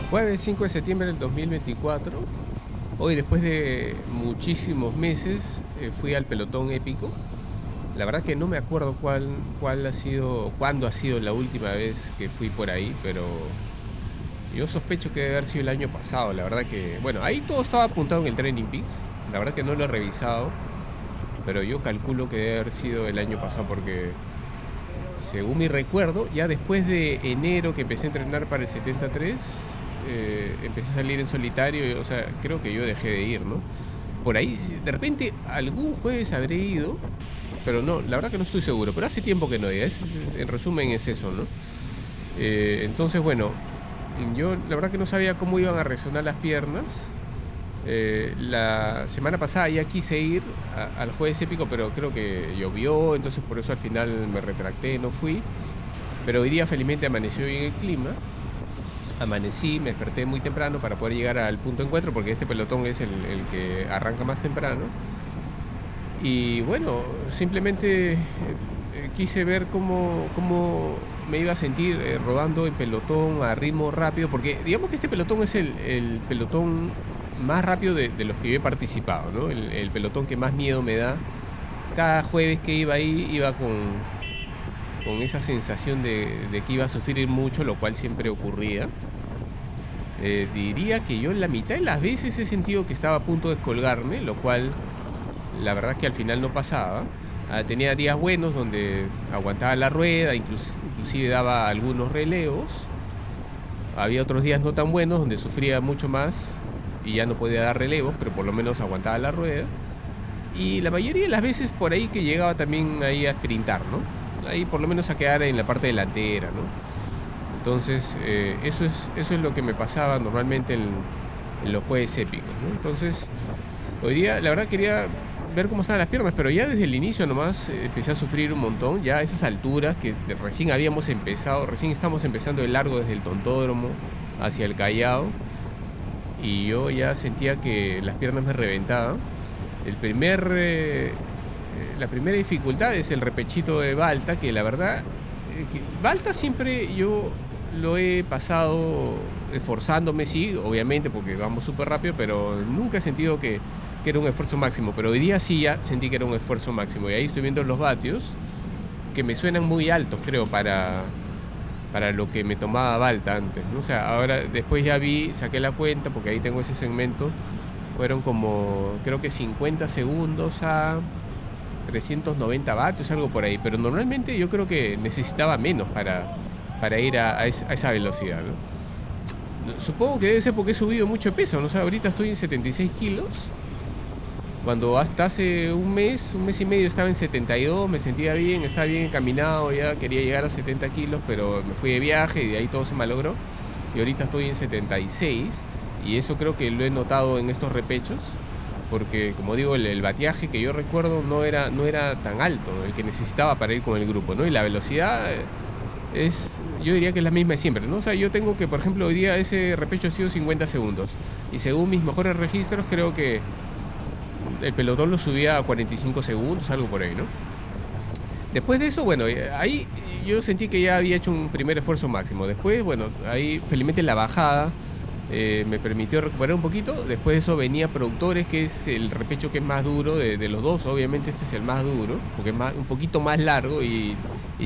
Jueves 5 de septiembre del 2024. Hoy, después de muchísimos meses, fui al pelotón épico. La verdad que no me acuerdo cuál ha sido, cuándo ha sido la última vez que fui por ahí, pero yo sospecho que debe haber sido el año pasado. La verdad que, bueno, ahí todo estaba apuntado en el Training Peaks. La verdad que no lo he revisado, pero yo calculo que debe haber sido el año pasado porque, según mi recuerdo, ya después de enero que empecé a entrenar para el 73, empecé a salir en solitario. O sea, creo que yo dejé de ir, ¿no? Por ahí, de repente, algún jueves habré ido, pero no, la verdad que no estoy seguro. Pero hace tiempo que no iba. En resumen es eso, ¿no? Entonces, bueno, yo la verdad que no sabía cómo iban a reaccionar las piernas. La semana pasada ya quise ir al jueves épico, pero creo que llovió, entonces por eso al final me retracté, no fui. Pero hoy día felizmente amaneció bien el clima. Amanecí, me desperté muy temprano para poder llegar al punto de encuentro, porque este pelotón es el que arranca más temprano. Y bueno, simplemente quise ver cómo me iba a sentir rodando en pelotón a ritmo rápido, porque digamos que este pelotón es el pelotón más rápido de los que yo he participado, ¿no? El pelotón que más miedo me da. Cada jueves que iba ahí, iba con esa sensación de que iba a sufrir mucho, lo cual siempre ocurría. Diría que yo la mitad de las veces he sentido que estaba a punto de descolgarme, lo cual la verdad es que al final no pasaba. Tenía días buenos donde aguantaba la rueda, inclusive daba algunos relevos. Había otros días no tan buenos donde sufría mucho más y ya no podía dar relevos, pero por lo menos aguantaba la rueda. Y la mayoría de las veces por ahí que llegaba también ahí a sprintar, ¿no? Ahí por lo menos a quedar en la parte delantera, ¿no? Entonces, eso es lo que me pasaba normalmente en los jueves épicos, ¿no? Entonces, hoy día la verdad quería ver cómo estaban las piernas, pero ya desde el inicio nomás empecé a sufrir un montón. Ya a esas alturas que recién estamos empezando el largo desde el Tontódromo hacia el Callao, y yo ya sentía que las piernas me reventaban. La primera dificultad es el repechito de Balta, que la verdad, Balta siempre yo lo he pasado esforzándome, sí, obviamente, porque vamos súper rápido, pero nunca he sentido que era un esfuerzo máximo. Pero hoy día sí ya sentí que era un esfuerzo máximo, y ahí estoy viendo los vatios, que me suenan muy altos, creo, para lo que me tomaba Balta antes, ¿no? O sea, ahora después ya saqué la cuenta, porque ahí tengo ese segmento. Fueron como, creo que 50 segundos a 390 vatios, algo por ahí. Pero normalmente yo creo que necesitaba menos para ir a esa velocidad, ¿no? Supongo que debe ser porque he subido mucho peso, ¿no? O sea, ahorita estoy en 76 kilos. Cuando hasta hace un mes y medio estaba en 72, me sentía bien, estaba bien encaminado, ya quería llegar a 70 kilos, pero me fui de viaje y de ahí todo se malogró. Y ahorita estoy en 76. Y eso creo que lo he notado en estos repechos, porque como digo, el bateaje que yo recuerdo no era tan alto, el que necesitaba para ir con el grupo, ¿no? Y la velocidad yo diría que es la misma de siempre, ¿no? O sea, yo tengo que, por ejemplo, hoy día ese repecho ha sido 50 segundos. Y según mis mejores registros, creo que el pelotón lo subía a 45 segundos, algo por ahí, ¿no? Después de eso, bueno, ahí yo sentí que ya había hecho un primer esfuerzo máximo. Después, bueno, ahí felizmente la bajada me permitió recuperar un poquito. Después de eso venía Productores, que es el repecho que es más duro de los dos. Obviamente este es el más duro, porque es un poquito más largo y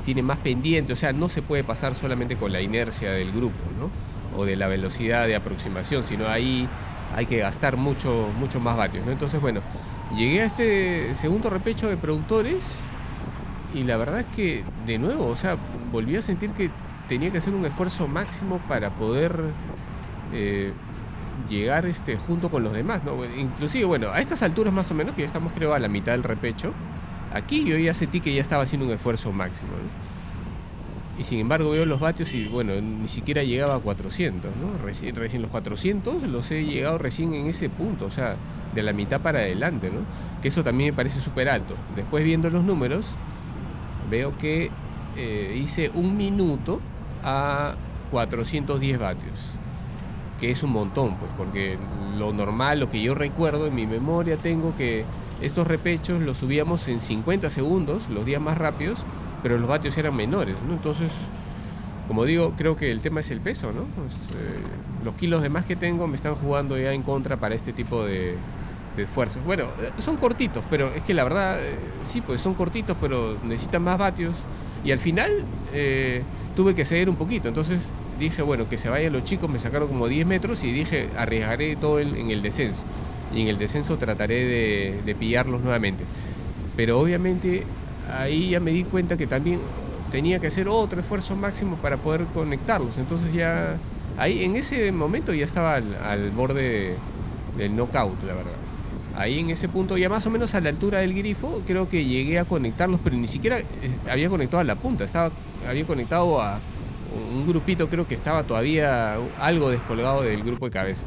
tiene más pendiente. O sea, no se puede pasar solamente con la inercia del grupo, ¿no? O de la velocidad de aproximación, sino ahí hay que gastar mucho más vatios, ¿no? Entonces, bueno, llegué a este segundo repecho de Productores y la verdad es que, de nuevo, o sea, volví a sentir que tenía que hacer un esfuerzo máximo para poder llegar junto con los demás, ¿no? Inclusive, bueno, a estas alturas más o menos, que ya estamos creo a la mitad del repecho, aquí yo ya sentí que ya estaba haciendo un esfuerzo máximo, ¿no? Y sin embargo veo los vatios y bueno, ni siquiera llegaba a 400, ¿no? Recién los 400 los he llegado recién en ese punto, o sea, de la mitad para adelante, ¿no? Que eso también me parece súper alto. Después, viendo los números, veo que hice 1 minuto a 410 vatios, que es un montón, pues, porque lo normal, lo que yo recuerdo en mi memoria, tengo que estos repechos los subíamos en 50 segundos, los días más rápidos, pero los vatios eran menores, ¿no? Entonces como digo, creo que el tema es el peso, ¿no? Los kilos de más que tengo me están jugando ya en contra para este tipo de esfuerzos. Bueno, son cortitos, pero es que la verdad, sí, pues son cortitos, pero necesitan más vatios. Y al final tuve que ceder un poquito. Entonces dije, bueno, que se vayan los chicos, me sacaron como 10 metros y dije, arriesgaré todo en el descenso. Y en el descenso trataré de pillarlos nuevamente. Pero obviamente ahí ya me di cuenta que también tenía que hacer otro esfuerzo máximo para poder conectarlos. Entonces ya, ahí en ese momento ya estaba al borde del knockout, la verdad. Ahí en ese punto, ya más o menos a la altura del grifo, creo que llegué a conectarlos, pero ni siquiera había conectado a la punta. Había conectado a un grupito, creo que estaba todavía algo descolgado del grupo de cabeza.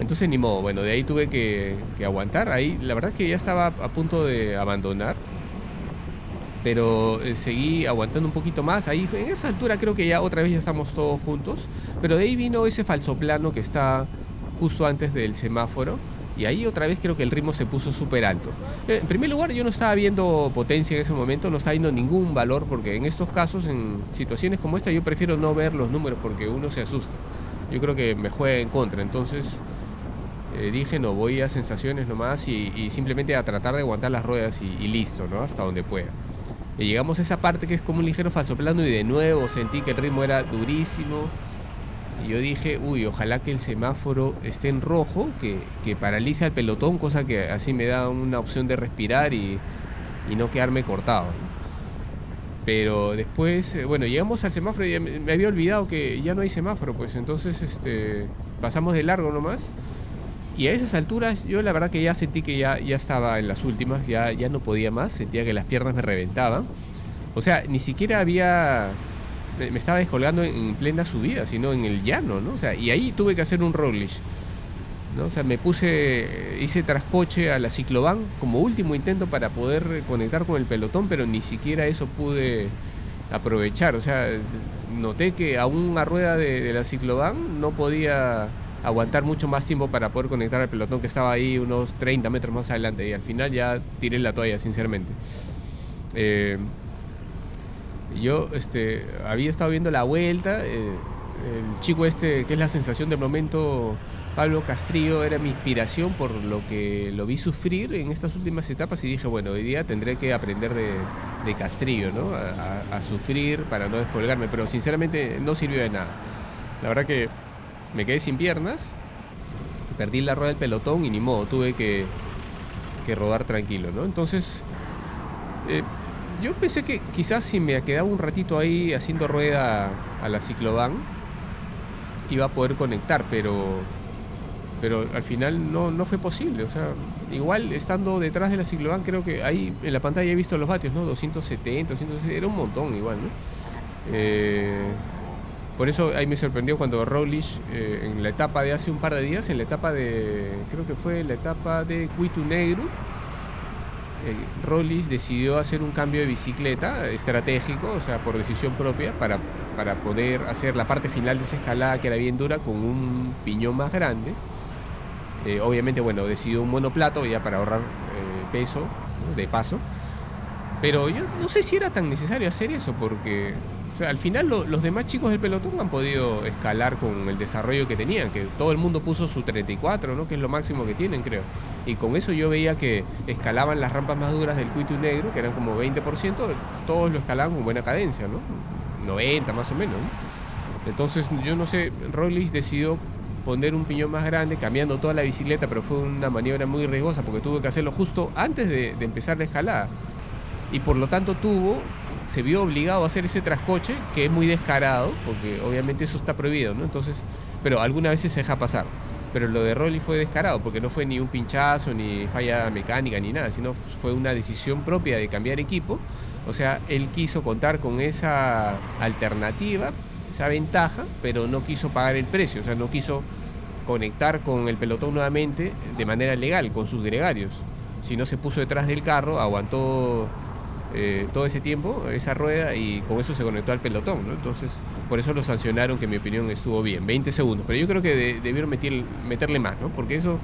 Entonces ni modo, bueno, de ahí tuve que aguantar. Ahí la verdad es que ya estaba a punto de abandonar, pero seguí aguantando un poquito más. Ahí en esa altura creo que ya otra vez ya estamos todos juntos, pero de ahí vino ese falsoplano que está justo antes del semáforo. Y ahí otra vez creo que el ritmo se puso súper alto. En primer lugar, yo no estaba viendo potencia en ese momento, no estaba viendo ningún valor, porque en estos casos, en situaciones como esta, yo prefiero no ver los números porque uno se asusta. Yo creo que me juega en contra. Entonces dije, no, voy a sensaciones nomás y simplemente a tratar de aguantar las ruedas y listo, ¿no? Hasta donde pueda. Y llegamos a esa parte que es como un ligero falsoplano y de nuevo sentí que el ritmo era durísimo. Y yo dije, uy, ojalá que el semáforo esté en rojo, que paraliza el pelotón, cosa que así me da una opción de respirar y no quedarme cortado, ¿no? Pero después, bueno, llegamos al semáforo y me había olvidado que ya no hay semáforo, pues entonces pasamos de largo nomás. Y a esas alturas yo la verdad que ya sentí que ya estaba en las últimas, ya no podía más, sentía que las piernas me reventaban. O sea, ni siquiera me estaba descolgando en plena subida, sino en el llano, ¿no? O sea, y ahí tuve que hacer un Roglic, ¿no? O sea, hice trascoche a la ciclován como último intento para poder conectar con el pelotón, pero ni siquiera eso pude aprovechar. O sea, noté que aún a rueda de la ciclován no podía aguantar mucho más tiempo para poder conectar al pelotón que estaba ahí unos 30 metros más adelante, y al final ya tiré la toalla, sinceramente. Yo había estado viendo la vuelta, el chico que es la sensación del momento, Pablo Castrillo, era mi inspiración por lo que lo vi sufrir en estas últimas etapas, y dije, bueno, hoy día tendré que aprender de Castrillo, ¿no? A sufrir para no descolgarme, pero sinceramente no sirvió de nada. La verdad que me quedé sin piernas, perdí la rueda del pelotón y ni modo, tuve que rodar tranquilo, ¿no? Entonces yo pensé que quizás si me quedaba un ratito ahí haciendo rueda a la ciclován iba a poder conectar, pero al final no fue posible. O sea, igual estando detrás de la ciclován, creo que ahí en la pantalla he visto los vatios, ¿no? 270, 260, era un montón igual, ¿no? Por eso ahí me sorprendió cuando Roglic, en la etapa de hace un par de días, creo que fue la etapa de Cuito Negro, Roglic decidió hacer un cambio de bicicleta estratégico, o sea, por decisión propia, para poder hacer la parte final de esa escalada que era bien dura con un piñón más grande. Obviamente, bueno, decidió un monoplato ya para ahorrar peso, ¿no? De paso. Pero yo no sé si era tan necesario hacer eso, porque o sea, al final los demás chicos del pelotón han podido escalar con el desarrollo que tenían, que todo el mundo puso su 34, ¿no? Que es lo máximo que tienen, creo. Y con eso yo veía que escalaban las rampas más duras del Cuito Negro, que eran como 20%, todos lo escalaban con buena cadencia, ¿no? 90 más o menos, ¿no? Entonces, yo no sé, Roglic decidió poner un piñón más grande, cambiando toda la bicicleta, pero fue una maniobra muy riesgosa porque tuve que hacerlo justo antes de empezar la escalada. Y por lo tanto se vio obligado a hacer ese trascoche, que es muy descarado, porque obviamente eso está prohibido, ¿no? Entonces, pero algunas veces se deja pasar. Pero lo de Roglic fue descarado, porque no fue ni un pinchazo, ni falla mecánica, ni nada, sino fue una decisión propia de cambiar equipo. O sea, él quiso contar con esa alternativa, esa ventaja, pero no quiso pagar el precio, o sea, no quiso conectar con el pelotón nuevamente de manera legal, con sus gregarios. Si no, se puso detrás del carro, aguantó todo ese tiempo esa rueda y con eso se conectó al pelotón, ¿no? Entonces, por eso lo sancionaron, que en mi opinión estuvo bien, 20 segundos, pero yo creo que debieron meterle más, ¿no? Porque eso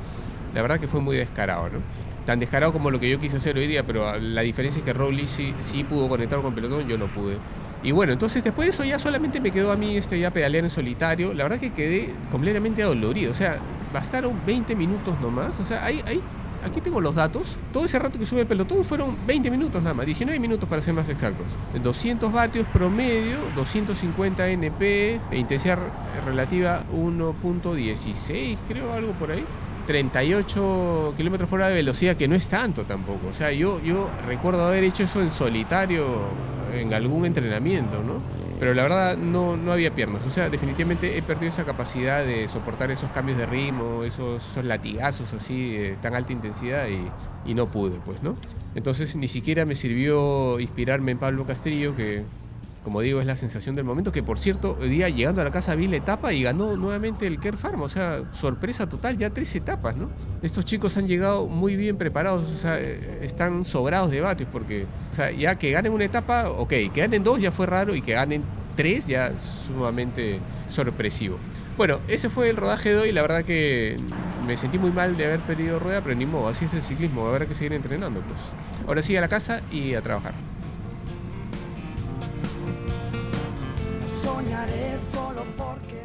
la verdad que fue muy descarado, ¿no? Tan descarado como lo que yo quise hacer hoy día, pero la diferencia es que Roglic sí pudo conectar con pelotón, yo no pude. Y bueno, entonces después de eso ya solamente me quedó a mí ya pedalear en solitario. La verdad que quedé completamente adolorido. O sea, bastaron 20 minutos nomás. O sea, aquí tengo los datos. Todo ese rato que sube el pelotón fueron 20 minutos nada más. 19 minutos para ser más exactos. 200 vatios promedio, 250 NP, intensidad relativa 1.16, creo, algo por ahí. 38 kilómetros por hora de velocidad, que no es tanto tampoco. O sea, yo recuerdo haber hecho eso en solitario en algún entrenamiento, ¿no? Pero la verdad no había piernas. O sea, definitivamente he perdido esa capacidad de soportar esos cambios de ritmo, esos latigazos así de tan alta intensidad y no pude, pues, ¿no? Entonces ni siquiera me sirvió inspirarme en Pablo Castrillo, que, como digo, es la sensación del momento, que por cierto, hoy día llegando a la casa vi la etapa y ganó nuevamente el Kern Pharma. O sea, sorpresa total, ya 3 etapas, ¿no? Estos chicos han llegado muy bien preparados, o sea, están sobrados de vatios, porque, o sea, ya que ganen una etapa, ok, que ganen 2 ya fue raro, y que ganen 3 ya sumamente sorpresivo. Bueno, ese fue el rodaje de hoy. La verdad que me sentí muy mal de haber perdido rueda, pero ni modo, así es el ciclismo, habrá que seguir entrenando, pues. Ahora sí, a la casa y a trabajar. Soñaré solo porque